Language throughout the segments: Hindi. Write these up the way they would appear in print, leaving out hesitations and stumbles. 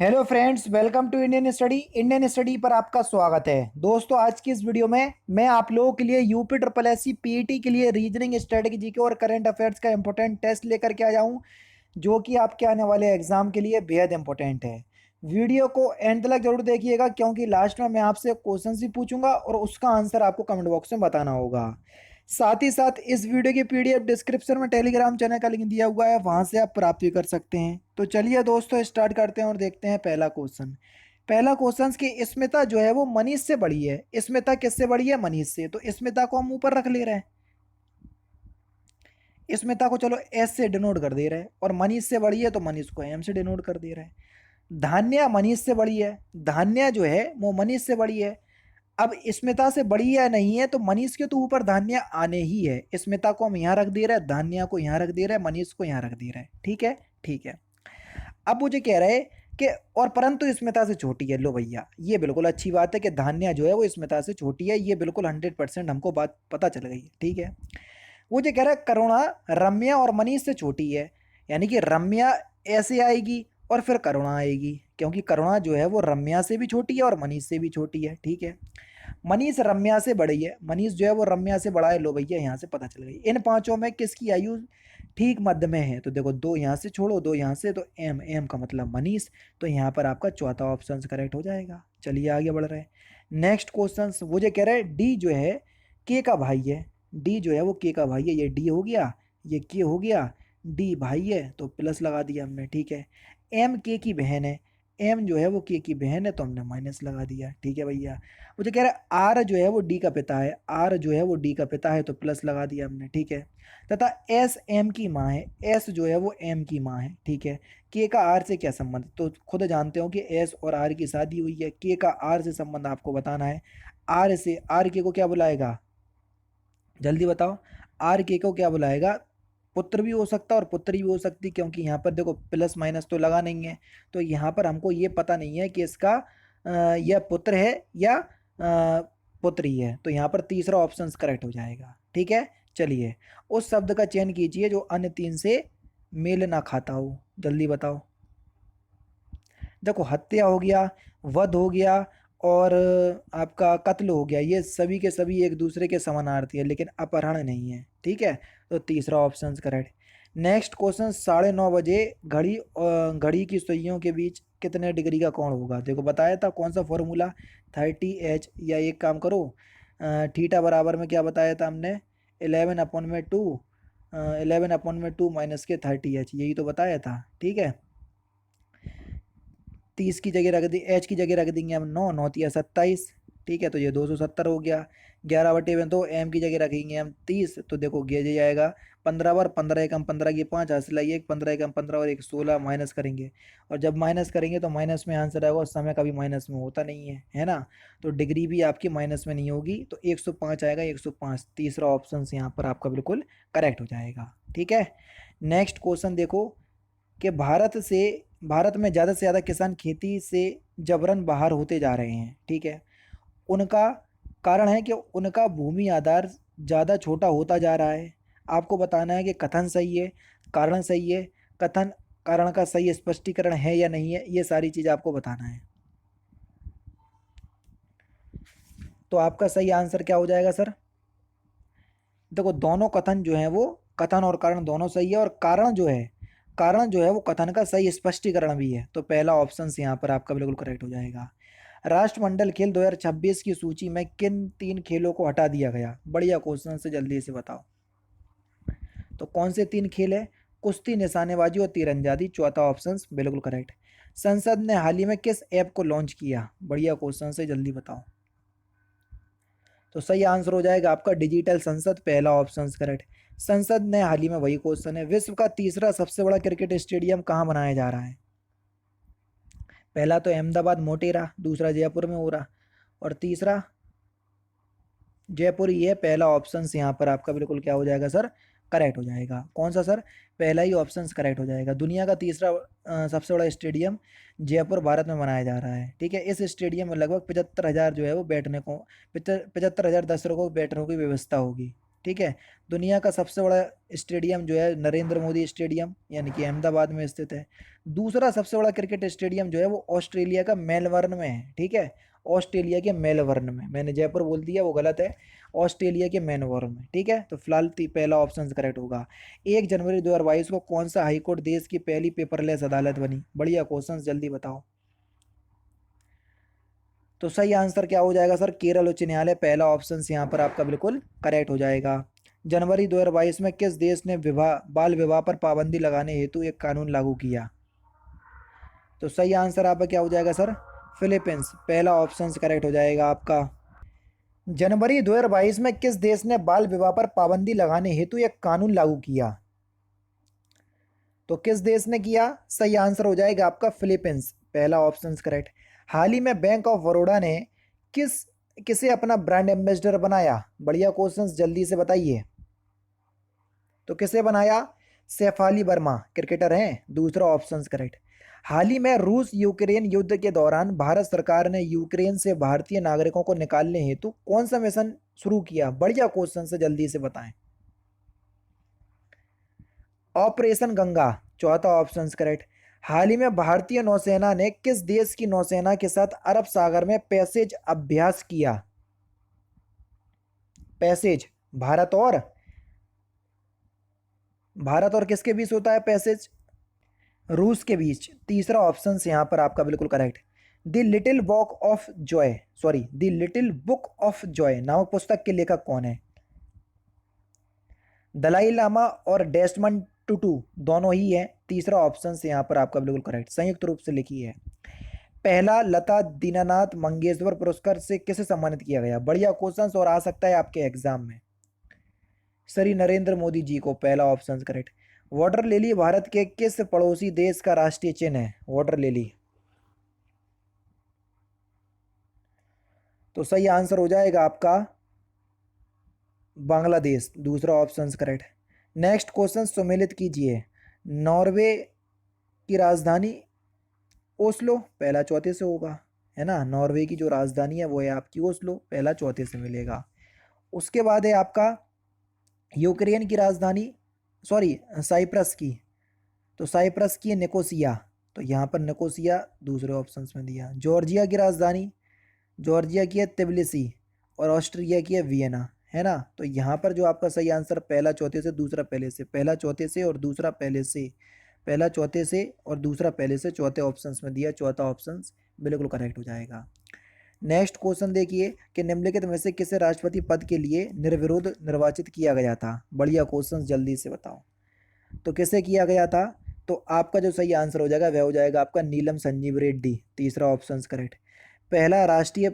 Hello friends, welcome to Indian study पर आपका स्वागत है। दोस्तों, आज की इस वीडियो में मैं आप लोगों के लिए UP triple S C PET के लिए रीजनिंग, स्ट्रेटेजी जीके और करंट अफेयर्स का इंपॉर्टेंट टेस्ट लेकर के आया हूँ, जो कि आपके आने वाले एग्जाम के लिए बेहद इंपॉर्टेंट है। वीडियो को एंड तक जरूर देखिएगा, क्योंकि लास्ट में मैं आपसे क्वेश्चन भी पूछूंगा और उसका आंसर आपको कमेंट बॉक्स में बताना होगा। साथ ही साथ इस वीडियो की पीडीएफ डिस्क्रिप्शन में टेलीग्राम चैनल का लिंक दिया हुआ है, वहां से आप प्राप्त भी कर सकते हैं। तो चलिए दोस्तों, स्टार्ट करते हैं और देखते हैं पहला क्वेश्चन। पहला क्वेश्चन कि स्मिता जो है वो मनीष से बड़ी है। स्मिता किससे बड़ी है? मनीष से। तो स्मिता को हम ऊपर रख ले रहे हैं। स्मिता को चलो एस से डिनोट कर दे रहे हैं, और मनीष से बड़ी है तो मनीष को एम से डिनोट कर दे रहे हैं। धान्या मनीष से बड़ी है। धान्या जो है वो मनीष से बड़ी है। अब स्मिता से बड़ी या नहीं है, तो मनीष के तो ऊपर धान्या आने ही है। स्मिता को हम यहाँ रख दे रहे हैं, धान्या को यहाँ रख दे रहे हैं, मनीष को यहाँ रख दे रहे हैं। ठीक है, ठीक है। अब मुझे कह रहे हैं कि और परंतु स्मिता से छोटी है। लो भैया, ये बिल्कुल अच्छी बात है कि धान्या जो है वो स्मिता से छोटी है। ये बिल्कुल 100% हमको बात पता चल गई है। ठीक है। वो जो कह रहा है करुणा रम्या और मनीष से छोटी है, यानी कि रम्या ऐसे आएगी और फिर करुणा आएगी, क्योंकि करुणा जो है वो रम्या से भी छोटी है और मनीष से भी छोटी है। ठीक है। मनीष रम्या से बड़ी है, मनीष जो है वो रम्या से बड़ा है। लो भैया, यहाँ से पता चल गई। इन पांचों में किसकी आयु ठीक मध्य में है? तो देखो, दो यहाँ से छोड़ो, दो यहाँ से, तो एम एम का मतलब मनीष। तो यहाँ पर आपका चौथा ऑप्शन करेक्ट हो जाएगा। चलिए आगे बढ़ रहे हैं। नेक्स्ट क्वेश्चन वो जो कह रहे हैं डी जो है के का भाई है। डी जो है वो के का भाई है। ये डी हो गया, ये के हो गया, डी भाई है तो प्लस लगा दिया हमने। ठीक है। एम के की बहन है। एम जो है वो के की बहन है तो हमने माइनस लगा दिया। ठीक है भैया। मुझे कह रहा है आर जो है वो डी का पिता है। आर जो है वो डी का पिता है तो प्लस लगा दिया हमने। ठीक है। तथा एस एम की माँ है। एस जो है वो एम की माँ है। ठीक है। के का आर से क्या संबंध? तो खुद जानते हो कि एस और आर की शादी हुई है। के का आर से संबंध आपको बताना है। आर से आर के को क्या बुलाएगा? जल्दी बताओ। आर के को क्या बुलाएगा? पुत्र भी हो सकता है और पुत्री भी हो सकती, क्योंकि यहाँ पर देखो प्लस माइनस तो लगा नहीं है। तो यहाँ पर हमको ये पता नहीं है कि इसका यह पुत्र है या पुत्री है। तो यहाँ पर तीसरा ऑप्शन करेक्ट हो जाएगा। ठीक है। चलिए, उस शब्द का चयन कीजिए जो अन्य तीन से मेल ना खाता हो। जल्दी बताओ। देखो, हत्या हो गया, वध हो गया, और आपका कत्ल हो गया। ये सभी के सभी एक दूसरे के समानार्थी है, लेकिन अपहरण नहीं है। ठीक है। तो तीसरा ऑप्शन करेक्ट। नेक्स्ट क्वेश्चन, 9:30 बजे घड़ी की सुइयों के बीच कितने डिग्री का कोण होगा? देखो, बताया था कौन सा फॉर्मूला, 30H। या एक काम करो, थीटा बराबर में क्या बताया था हमने? 11/2, 11/2 माइनस के 30H, यही तो बताया था। ठीक है। 30 की जगह रख दी, एच की जगह रख देंगे हम 9, 9 × 27। ठीक है। तो ये 270 हो गया। 11/2 एम की जगह रखेंगे हम 30, तो देखो ये जाएगा 15 बार। 15 एकम 15 की 5 हासिल आई, एक 15 एकम 15 और एक 16 माइनस करेंगे। और जब माइनस करेंगे तो माइनस में आंसर आएगा, उस समय कभी माइनस में होता नहीं है ना। तो डिग्री भी आपकी माइनस में नहीं होगी, तो 105 आएगा, 105। तीसरा ऑप्शन यहाँ पर आपका बिल्कुल करेक्ट हो जाएगा। ठीक है। नेक्स्ट क्वेश्चन देखो कि भारत में ज़्यादा से ज़्यादा किसान खेती से जबरन बाहर होते जा रहे हैं। ठीक है। उनका कारण है कि उनका भूमि आधार ज़्यादा छोटा होता जा रहा है। आपको बताना है कि कथन सही है, कारण सही है, कथन कारण का सही स्पष्टीकरण है या नहीं है। ये सारी चीज़ आपको बताना है। तो आपका सही आंसर क्या हो जाएगा सर? देखो, दोनों कथन जो है वो, कथन और कारण दोनों सही है, और कारण जो है वो कथन का सही स्पष्टीकरण भी है। तो पहला ऑप्शन यहाँ पर आपका बिल्कुल करेक्ट हो जाएगा। राष्ट्रमंडल खेल 2026 की सूची में किन तीन खेलों को हटा दिया गया? बढ़िया क्वेश्चन से जल्दी से बताओ। तो कौन से तीन खेल है? कुश्ती, निशानेबाजी और तीरंदाजी। चौथा ऑप्शन बिल्कुल करेक्ट। संसद ने हाल ही में किस ऐप को लॉन्च किया? बढ़िया क्वेश्चन से जल्दी बताओ। तो सही आंसर हो जाएगा आपका डिजिटल संसद। पहला ऑप्शन करेक्ट। संसद ने हाल ही में, वही क्वेश्चन है, विश्व का तीसरा सबसे बड़ा क्रिकेट स्टेडियम कहाँ बनाया जा रहा है? पहला तो अहमदाबाद मोटेरा, दूसरा जयपुर में हो रहा, और तीसरा जयपुर ही है। पहला ऑप्शन यहाँ पर आपका बिल्कुल क्या हो जाएगा सर? करेक्ट हो जाएगा। कौन सा सर? पहला ही ऑप्शन करेक्ट हो जाएगा। दुनिया का तीसरा सबसे बड़ा स्टेडियम जयपुर, भारत में बनाया जा रहा है। ठीक है। इस स्टेडियम में लगभग 75,000 जो है वो बैठने को, 75,000 दर्शकों को बैठने की व्यवस्था होगी। ठीक है। दुनिया का सबसे बड़ा स्टेडियम जो है नरेंद्र मोदी स्टेडियम यानी कि अहमदाबाद में स्थित है। दूसरा सबसे बड़ा क्रिकेट स्टेडियम जो है वो ऑस्ट्रेलिया का मेलबर्न में है, ठीक है। ऑस्ट्रेलिया के मेलबर्न में, मैंने जयपुर बोल दिया वो गलत है, ऑस्ट्रेलिया के मेलबर्न में, ठीक है। तो फिलहाल पहला ऑप्शन करेक्ट होगा। 1 जनवरी 2022 को कौन सा हाईकोर्ट देश की पहली पेपरलेस अदालत बनी? बढ़िया क्वेश्चन, जल्दी बताओ। तो सही आंसर क्या हो जाएगा सर? केरल उच्च न्यायालय, पहला ऑप्शन यहाँ पर आपका बिल्कुल करेक्ट हो जाएगा। जनवरी 2022 में किस देश ने बाल विवाह पर पाबंदी लगाने हेतु एक कानून लागू किया? तो सही आंसर आपका क्या हो जाएगा सर? फिलीपींस, पहला ऑप्शन करेक्ट हो जाएगा आपका। जनवरी 2022 में किस देश ने बाल विवाह पर पाबंदी लगाने हेतु एक कानून लागू किया? तो किस देश ने किया? सही आंसर हो जाएगा आपका फिलीपींस, पहला ऑप्शन करेक्ट। हाल ही में बैंक ऑफ बड़ौदा ने किस किसे अपना ब्रांड एम्बेसडर बनाया? बढ़िया क्वेश्चन, जल्दी से बताइए। तो किसे बनाया? सैफाली वर्मा, क्रिकेटर हैं, दूसरा ऑप्शन करेक्ट। हाल ही में रूस यूक्रेन युद्ध के दौरान भारत सरकार ने यूक्रेन से भारतीय नागरिकों को निकालने हेतु कौन सा मिशन शुरू किया? बढ़िया क्वेश्चन से जल्दी से बताएं। ऑपरेशन गंगा, चौथा ऑप्शन करेक्ट। हाल ही में भारतीय नौसेना ने किस देश की नौसेना के साथ अरब सागर में पैसेज अभ्यास किया? पैसेज, भारत और किसके बीच होता है पैसेज? रूस के बीच, तीसरा ऑप्शन यहाँ पर आपका बिल्कुल correct. The little book of Joy, sorry the little book of Joy नामक पुस्तक के लेखक कौन है? दलाई लामा और डेस्मंड टुटू दोनों ही हैं, तीसरा ऑप्शन से यहाँ पर आपका बिल्कुल करेक्ट, संयुक्त रूप से लिखी है। पहला लता दीनानाथ मंगेशकर पुरस्कार से किसे सम्मानित किया गया? बढ़िया क्वेश्चन और आ सकता है आपके एग्जाम में। श्री नरेंद्र मोदी जी को, पहला option correct. Water lily Bharat के किस पड़ोसी देश का राष्ट्रीय चिन्ह है? वाटर लिली, तो सही आंसर हो जाएगा आपका बांग्लादेश, दूसरा ऑप्शन करेक्ट। नेक्स्ट क्वेश्चन सुमेलित कीजिए। नॉर्वे की राजधानी ओस्लो, पहला चौथे से होगा, है ना। नॉर्वे की जो राजधानी है वो है आपकी ओस्लो, पहला चौथे से मिलेगा। उसके बाद है आपका यूक्रेन की राजधानी, सॉरी साइप्रस की, तो साइप्रस की है निकोसिया, तो यहाँ पर निकोसिया दूसरे ऑप्शन में दिया। जॉर्जिया की राजधानी, जॉर्जिया की है तिबिलिसी, और ऑस्ट्रिया की है वियना, है ना। तो यहाँ पर जो आपका सही आंसर पहला चौथे से, दूसरा पहले से, पहला चौथे से और दूसरा पहले से, पहला चौथे से और दूसरा पहले से, चौथे ऑप्शन में दिया, चौथा ऑप्शन बिल्कुल करेक्ट हो जाएगा। नेक्स्ट क्वेश्चन देखिए कि निम्नलिखित में से किसे राष्ट्रपति पद के लिए निर्विरोध निर्वाचित किया गया था? बढ़िया क्वेश्चन, जल्दी से बताओ। तो किसे किया गया था? तो आपका जो सही आंसर हो जाएगा वह हो जाएगा आपका नीलम संजीव रेड्डी, तीसरा ऑप्शन करेक्ट। पहला राष्ट्रीय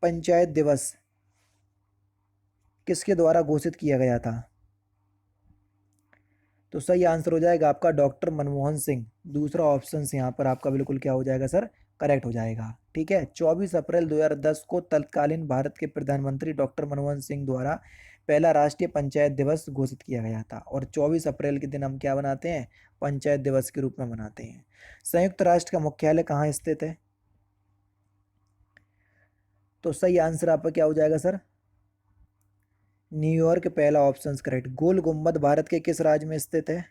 पंचायत दिवस किसके द्वारा घोषित किया गया था? तो सही आंसर हो जाएगा आपका डॉक्टर मनमोहन सिंह, दूसरा ऑप्शन यहाँ पर आपका बिल्कुल क्या हो जाएगा सर? करेक्ट हो जाएगा, ठीक है। 24 अप्रैल 2010 को तत्कालीन भारत के प्रधानमंत्री डॉक्टर मनमोहन सिंह द्वारा पहला राष्ट्रीय पंचायत दिवस घोषित किया गया था, और 24 अप्रैल के दिन हम क्या बनाते हैं? पंचायत दिवस के रूप में मनाते हैं। संयुक्त राष्ट्र का मुख्यालय कहाँ स्थित है? तो सही आंसर आपका क्या हो जाएगा सर? न्यूयॉर्क, पहला ऑप्शन करेक्ट। गोल गुम्बद भारत के किस राज्य में स्थित है?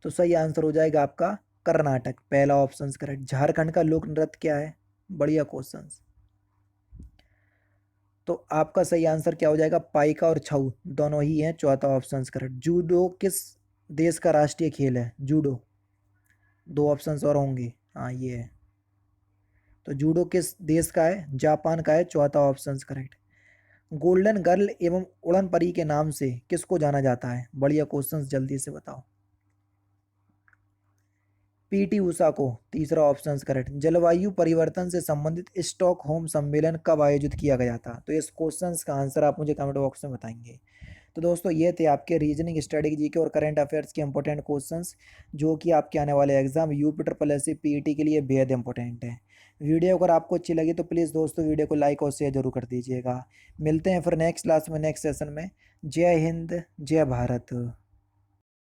तो सही आंसर हो जाएगा आपका कर्नाटक, पहला ऑप्शन करेक्ट। झारखंड का लोक नृत्य क्या है? बढ़िया क्वेश्चन। तो आपका सही आंसर क्या हो जाएगा? पाइका और छऊ दोनों ही हैं, चौथा ऑप्शन करेक्ट। जूडो किस देश का राष्ट्रीय खेल है? जूडो, दो ऑप्शन और होंगे, हाँ ये है। तो जूडो किस देश का है? जापान का है, चौथा ऑप्शन करेक्ट। गोल्डन गर्ल एवं उड़न परी के नाम से किसको जाना जाता है? बढ़िया क्वेश्चन, जल्दी से बताओ। पीटी उषा को, तीसरा ऑप्शन करेक्ट। जलवायु परिवर्तन से संबंधित स्टॉकहोम सम्मेलन कब आयोजित किया गया था? तो इस क्वेश्चन का आंसर आप मुझे कमेंट बॉक्स में बताएंगे। तो दोस्तों ये थे आपके रीजनिंग, स्ट्रेटेजी के और करंट अफेयर्स के इंपॉर्टेंट क्वेश्चंस, जो कि आपके आने वाले exam UP triple S C PET के लिए बेहद इंपॉर्टेंट है। वीडियो अगर आपको अच्छी लगी तो प्लीज़ दोस्तों वीडियो को लाइक और शेयर जरूर कर दीजिएगा। मिलते हैं फिर नेक्स्ट क्लास में, नेक्स्ट सेशन में। जय हिंद, जय भारत।